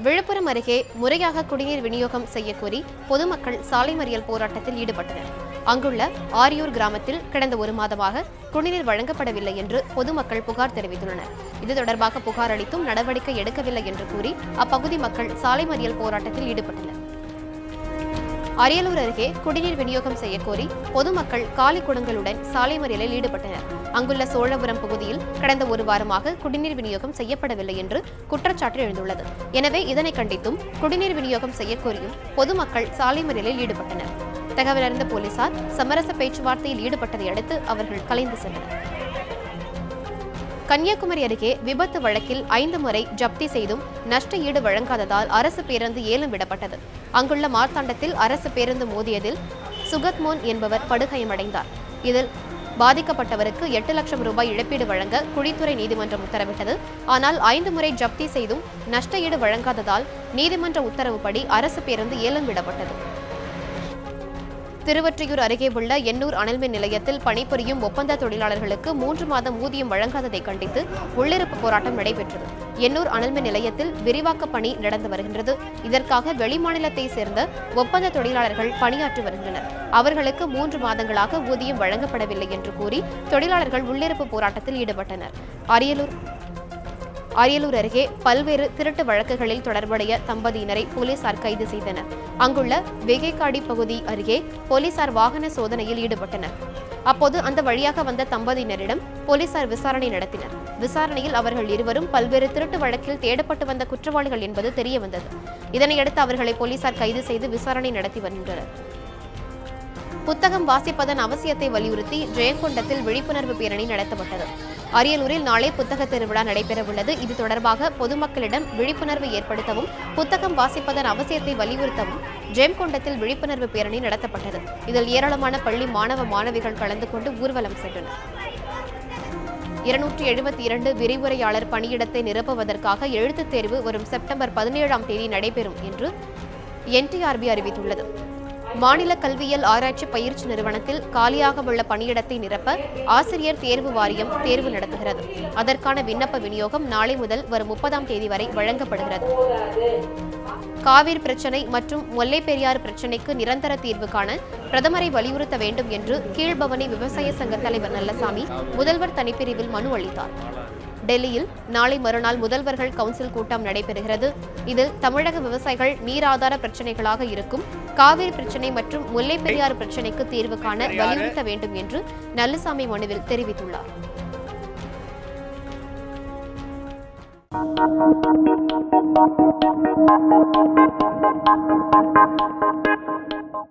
விழுப்புரம் அருகே முறையாக குடிநீர் விநியோகம் செய்யக்கோரி பொதுமக்கள் சாலை மறியல் போராட்டத்தில் ஈடுபட்டனர். அங்குள்ள ஆரியூர் கிராமத்தில் கடந்த ஒரு மாதமாக குடிநீர் வழங்கப்படவில்லை என்று பொதுமக்கள் புகார் தெரிவித்துள்ளனர். இது தொடர்பாக புகார் அளித்தும் நடவடிக்கை எடுக்கவில்லை என்று கூறி அப்பகுதி மக்கள் சாலை மறியல் போராட்டத்தில் ஈடுபட்டனர். அரியலூர் அருகே குடிநீர் விநியோகம் செய்யக்கோரி பொதுமக்கள் காலி குடங்களுடன் சாலை மறியலில் ஈடுபட்டனர். அங்குள்ள சோழபுரம் பகுதியில் கடந்த ஒரு வாரமாக குடிநீர் விநியோகம் செய்யப்படவில்லை என்று குற்றச்சாட்டு எழுந்துள்ளது. எனவே இதனை கண்டித்தும் குடிநீர் விநியோகம் செய்யக்கோரியும் பொதுமக்கள் சாலை மறியலில் ஈடுபட்டனர். தகவலறிந்த போலீசார் சமரச பேச்சுவார்த்தையில் ஈடுபட்டதை அடுத்து அவர்கள் கலைந்து சென்றனர். கன்னியாகுமரி அருகே விபத்து வழக்கில் 5 முறை ஜப்தி செய்தும் நஷ்ட ஈடு வழங்காததால் அரசு பேருந்து ஏலம் விடப்பட்டது. அங்குள்ள மார்த்தாண்டத்தில் அரசு பேருந்து மோதியதில் சுகத்மோன் என்பவர் படுகாயமடைந்தார். இதில் பாதிக்கப்பட்டவருக்கு 8 லட்சம் ரூபாய் இழப்பீடு வழங்க குழித்துறை நீதிமன்றம் உத்தரவிட்டது. ஆனால் 5 முறை ஜப்தி செய்தும் நஷ்ட ஈடு வழங்காததால் நீதிமன்ற உத்தரவுப்படி அரசு பேருந்து ஏலம் விடப்பட்டது. திருவொற்றியூர் அருகே உள்ள எண்ணூர் அனல்மின் நிலையத்தில் பணிபுரியும் ஒப்பந்த தொழிலாளர்களுக்கு 3 மாதம் ஊதியம் வழங்காததை கண்டித்து உள்ளிருப்பு போராட்டம் நடைபெற்றது. எண்ணூர் அனல்மின் நிலையத்தில் விரிவாக்க பணி நடந்து வருகின்றது. இதற்காக வெளிமாநிலத்தை சேர்ந்த ஒப்பந்த தொழிலாளர்கள் பணியாற்றி வருகின்றனர். அவர்களுக்கு 3 மாதங்களாக ஊதியம் வழங்கப்படவில்லை என்று கூறி தொழிலாளர்கள் உள்ளிருப்பு போராட்டத்தில் ஈடுபட்டனர். அரியலூர் அருகே பல்வேறு திருட்டு வழக்குகளில் தொடர்புடைய தம்பதியினரை போலீசார் கைது செய்தனர். அங்குள்ள வெகைக்காடி பகுதி அருகே போலீசார் வாகன சோதனையில் ஈடுபட்டனர். அப்போது அந்த வழியாக வந்த தம்பதியினரிடம் போலீசார் விசாரணை நடத்தினர். விசாரணையில் அவர்கள் இருவரும் பல்வேறு திருட்டு வழக்கில் தேடப்பட்டு வந்த குற்றவாளிகள் என்பது தெரியவந்தது. இதனையடுத்து அவர்களை போலீசார் கைது செய்து விசாரணை நடத்தி வருகின்றனர். புத்தகம் வாசிப்பதன் அவசியத்தை வலியுறுத்தி ஜெயங்கொண்டத்தில் விழிப்புணர்வு பேரணி நடத்தப்பட்டது. அரியலூரில் நாளை புத்தக திருவிழா நடைபெறவுள்ளது. இது தொடர்பாக பொதுமக்களிடம் விழிப்புணர்வு ஏற்படுத்தவும் புத்தகம் வாசிப்பதன் அவசியத்தை வலியுறுத்தவும் ஜெயங்கொண்டத்தில் விழிப்புணர்வு பேரணி நடத்தப்பட்டது. இதில் ஏராளமான பள்ளி மாணவ மாணவிகள் கலந்து கொண்டு ஊர்வலம் சென்றனர். 272 விரிவுரையாளர் பணியிடத்தை நிரப்புவதற்காக எழுத்துத் தேர்வு வரும் செப்டம்பர் 17ஆம் தேதி நடைபெறும் என்று NTRB அறிவித்துள்ளது. மாநில கல்வியியல் ஆராய்ச்சி பயிற்சி நிறுவனத்தில் காலியாக உள்ள பணியிடத்தை நிரப்ப ஆசிரியர் தேர்வு வாரியம் தேர்வு நடத்துகிறது. அதற்கான விண்ணப்ப விநியோகம் நாளை முதல் வரும் 30ஆம் தேதி வரை வழங்கப்படுகிறது. காவிரி பிரச்சினை மற்றும் முல்லை பெரியாறு பிரச்சினைக்கு நிரந்தர தீர்வு காண பிரதமரை வலியுறுத்த வேண்டும் என்று கீழ்பவனி விவசாய சங்க தலைவர் நல்லசாமி முதல்வர் தனிப்பிரிவில் மனு அளித்தார். டெல்லியில் நாளை மறுநாள் முதல்வர்கள் கவுன்சில் கூட்டம் நடைபெறுகிறது. இதில் தமிழக விவசாயிகள் நீராதார பிரச்சினைகளாக இருக்கும் காவிரி பிரச்சினை மற்றும் முல்லை பெரியாறு பிரச்சினைக்கு தீர்வு காண வலியுறுத்த வேண்டும் என்று நல்லசாமி மனுவில் தெரிவித்துள்ளார்.